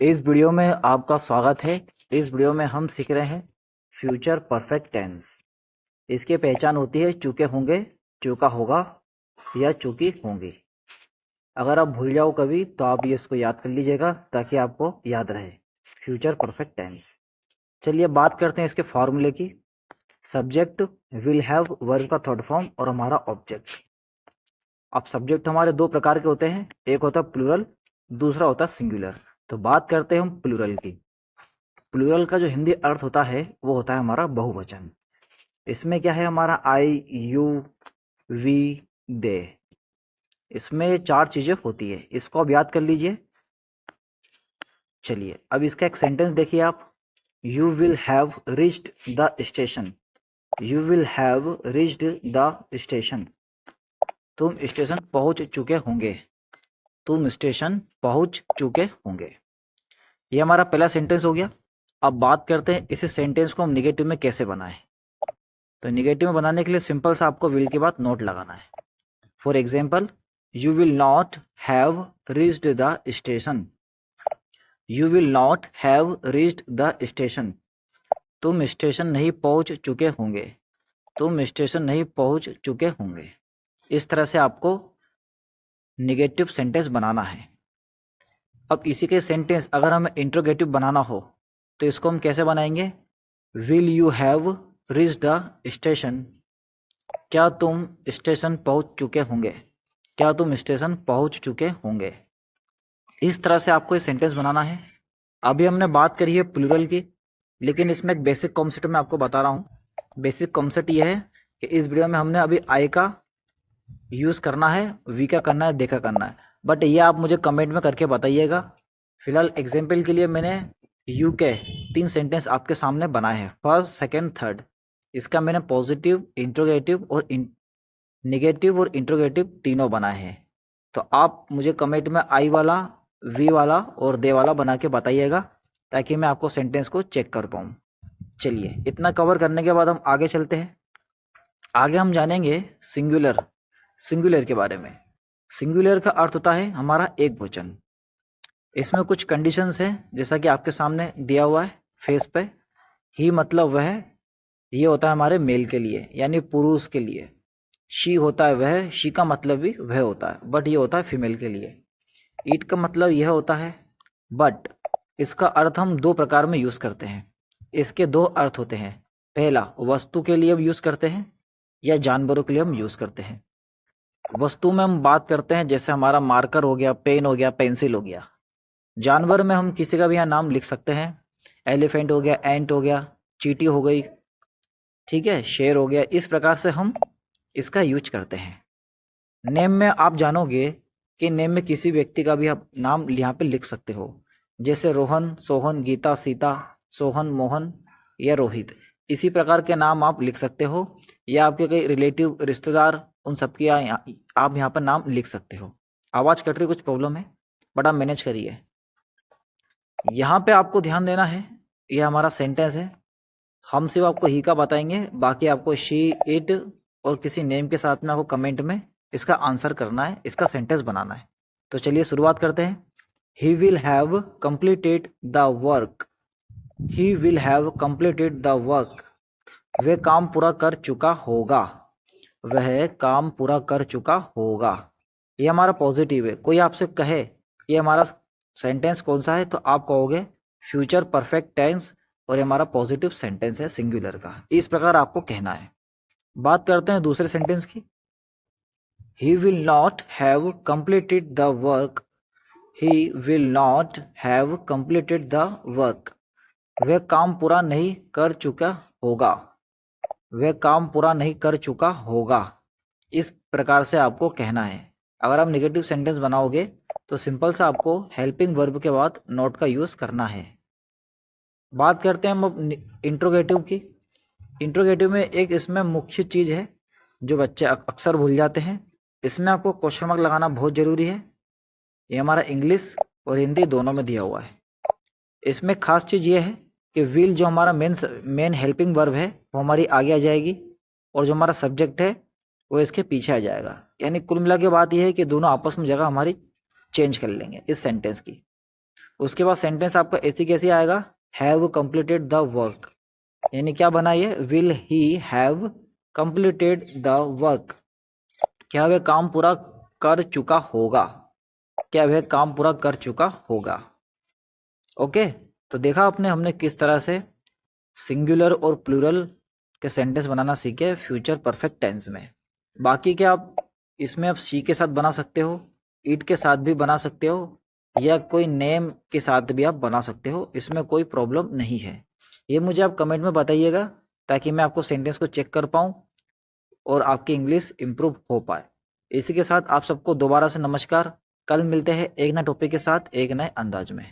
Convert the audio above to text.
इस वीडियो में आपका स्वागत है। इस वीडियो में हम सीख रहे हैं फ्यूचर परफेक्ट टेंस। इसकी पहचान होती है चूके होंगे, चूका होगा या चूकी होंगी। अगर आप भूल जाओ कभी तो आप ये इसको याद कर लीजिएगा ताकि आपको याद रहे फ्यूचर परफेक्ट टेंस। चलिए बात करते हैं इसके फॉर्मूले की। सब्जेक्ट विल हैव वर्ब का थर्ड फॉर्म और हमारा ऑब्जेक्ट। अब सब्जेक्ट हमारे दो प्रकार के होते हैं, एक होता है प्लूरल, दूसरा होता है सिंगुलर। तो बात करते हैं हम प्लूरल की। प्लूरल का जो हिंदी अर्थ होता है वो होता है हमारा बहुवचन। इसमें क्या है हमारा आई, यू, वी, दे। इसमें चार चीजें होती है, इसको आप याद कर लीजिए। चलिए अब इसका एक सेंटेंस देखिए आप। You will have reached the station. You will have reached the station. तुम स्टेशन पहुंच चुके होंगे। तुम स्टेशन पहुंच चुके होंगे। ये हमारा पहला सेंटेंस हो गया। अब बात करते हैं इस सेंटेंस को हम निगेटिव में कैसे बनाएं। तो निगेटिव में बनाने के लिए सिंपल सा आपको विल के बाद नोट लगाना है। For example, you will not have reached the station. You will not have reached the station. तुम स्टेशन नहीं पहुंच चुके होंगे। तुम स्टेशन नहीं पहुंच चुके होंगे। इस तरह से आपको निगेटिव सेंटेंस बनाना है। अब इसी के सेंटेंस अगर हमें इंट्रोगेटिव बनाना हो तो इसको हम कैसे बनाएंगे। Will you have reached the station. क्या तुम स्टेशन पहुंच चुके होंगे। क्या तुम स्टेशन पहुंच चुके होंगे। इस तरह से आपको ये सेंटेंस बनाना है। अभी हमने बात करी है प्लूरल की, लेकिन इसमें एक बेसिक कॉन्सेप्ट मैं आपको बता रहा हूँ। बेसिक कॉन्सेप्ट ये है कि इस वीडियो में हमने अभी आई का यूज़ करना है, वी का करना है, दे का करना है। बट ये आप मुझे कमेंट में करके बताइएगा। फिलहाल एग्जाम्पल के लिए मैंने यू के 3 सेंटेंस आपके सामने बनाए हैं, फर्स्ट, सेकेंड, थर्ड। इसका मैंने पॉजिटिव, इंट्रोगेटिव और नेगेटिव और इंट्रोगेटिव तीनों बनाए हैं। तो आप मुझे कमेंट में आई वाला, वी वाला और दे वाला बना के बताइएगा ताकि मैं आपको सेंटेंस को चेक कर पाऊँ। चलिए इतना कवर करने के बाद हम आगे चलते हैं। आगे हम जानेंगे सिंगुलर। सिंगुलर के बारे में। सिंगुलर का अर्थ होता है हमारा एक वचन। इसमें कुछ कंडीशंस हैं जैसा कि आपके सामने दिया हुआ है फेस पे। ही मतलब वह, ये होता है हमारे मेल के लिए यानी पुरुष के लिए। शी होता है वह, शी का मतलब भी वह होता है, बट ये होता है फीमेल के लिए। इट का मतलब यह होता है, बट इसका अर्थ हम दो प्रकार में यूज करते हैं। इसके दो अर्थ होते हैं। पहला, वस्तु के लिए हम यूज करते हैं या जानवरों के लिए हम यूज करते हैं। वस्तु में हम बात करते हैं जैसे हमारा मार्कर हो गया, पेन हो गया, पेंसिल हो गया। जानवर में हम किसी का भी यहाँ नाम लिख सकते हैं। एलिफेंट हो गया, एंट हो गया, चींटी हो गई, ठीक है, शेर हो गया। इस प्रकार से हम इसका यूज करते हैं। नेम में आप जानोगे कि नेम में किसी व्यक्ति का भी आप नाम यहाँ पे लिख सकते हो, जैसे रोहन, सोहन, गीता, सीता, सोहन, मोहन या रोहित। इसी प्रकार के नाम आप लिख सकते हो, या आपके कई रिलेटिव, रिश्तेदार, उन सबकी आप यहाँ पर नाम लिख सकते हो। आवाज कट रही, कुछ प्रॉब्लम है, बट आप मैनेज करिए। यहाँ पे आपको ध्यान देना है, ये हमारा सेंटेंस है। हम सिर्फ आपको ही का बताएंगे, बाकी आपको शी, इट और किसी नेम के साथ में आपको कमेंट में इसका आंसर करना है, इसका सेंटेंस बनाना है। तो चलिए शुरुआत करते हैं। He will have completed the work. He will have completed the work. वह काम पूरा कर चुका होगा। वह काम पूरा कर चुका होगा। ये हमारा पॉजिटिव है। कोई आपसे कहे ये हमारा सेंटेंस कौन सा है, तो आप कहोगे फ्यूचर परफेक्ट टेंस, और ये हमारा पॉजिटिव सेंटेंस है सिंगुलर का। इस प्रकार आपको कहना है। बात करते हैं दूसरे सेंटेंस की। He will not have completed the work. He will not have completed the work. वह काम पूरा नहीं कर चुका होगा। वह काम पूरा नहीं कर चुका होगा। इस प्रकार से आपको कहना है। अगर आप नेगेटिव सेंटेंस बनाओगे तो सिंपल सा आपको हेल्पिंग वर्ब के बाद नॉट का यूज करना है। बात करते हैं हम अब इंट्रोगेटिव की। इंट्रोगेटिव में एक इसमें मुख्य चीज है जो बच्चे अक्सर भूल जाते हैं। इसमें आपको क्वेश्चन मार्क लगाना बहुत जरूरी है। ये हमारा इंग्लिश और हिंदी दोनों में दिया हुआ है। इसमें खास चीज ये है कि विल जो हमारा मेन हेल्पिंग वर्ब है वो हमारी आगे आ जाएगी, और जो हमारा सब्जेक्ट है वो इसके पीछे आ जाएगा। यानी कुल मिला के बात यह है कि दोनों आपस में जगह हमारी चेंज कर लेंगे इस सेंटेंस की। उसके बाद सेंटेंस आपका ऐसी कैसे आएगा, हैव कंप्लीटेड द वर्क, यानी क्या बना ये, will he have completed the work, क्या वह काम पूरा कर चुका होगा, क्या वह काम पूरा कर चुका होगा। ओके, तो देखा आपने हमने किस तरह से सिंगुलर और प्लूरल के सेंटेंस बनाना सीखे फ्यूचर परफेक्ट टेंस में। बाकी क्या आप इसमें आप सी के साथ बना सकते हो, इट के साथ भी बना सकते हो, या कोई नेम के साथ भी आप बना सकते हो, इसमें कोई प्रॉब्लम नहीं है। ये मुझे आप कमेंट में बताइएगा ताकि मैं आपको सेंटेंस को चेक कर पाऊँ और आपकी इंग्लिश इम्प्रूव हो पाए। इसी के साथ आप सबको दोबारा से नमस्कार। कल मिलते हैं एक नए टॉपिक के साथ एक नए अंदाज में।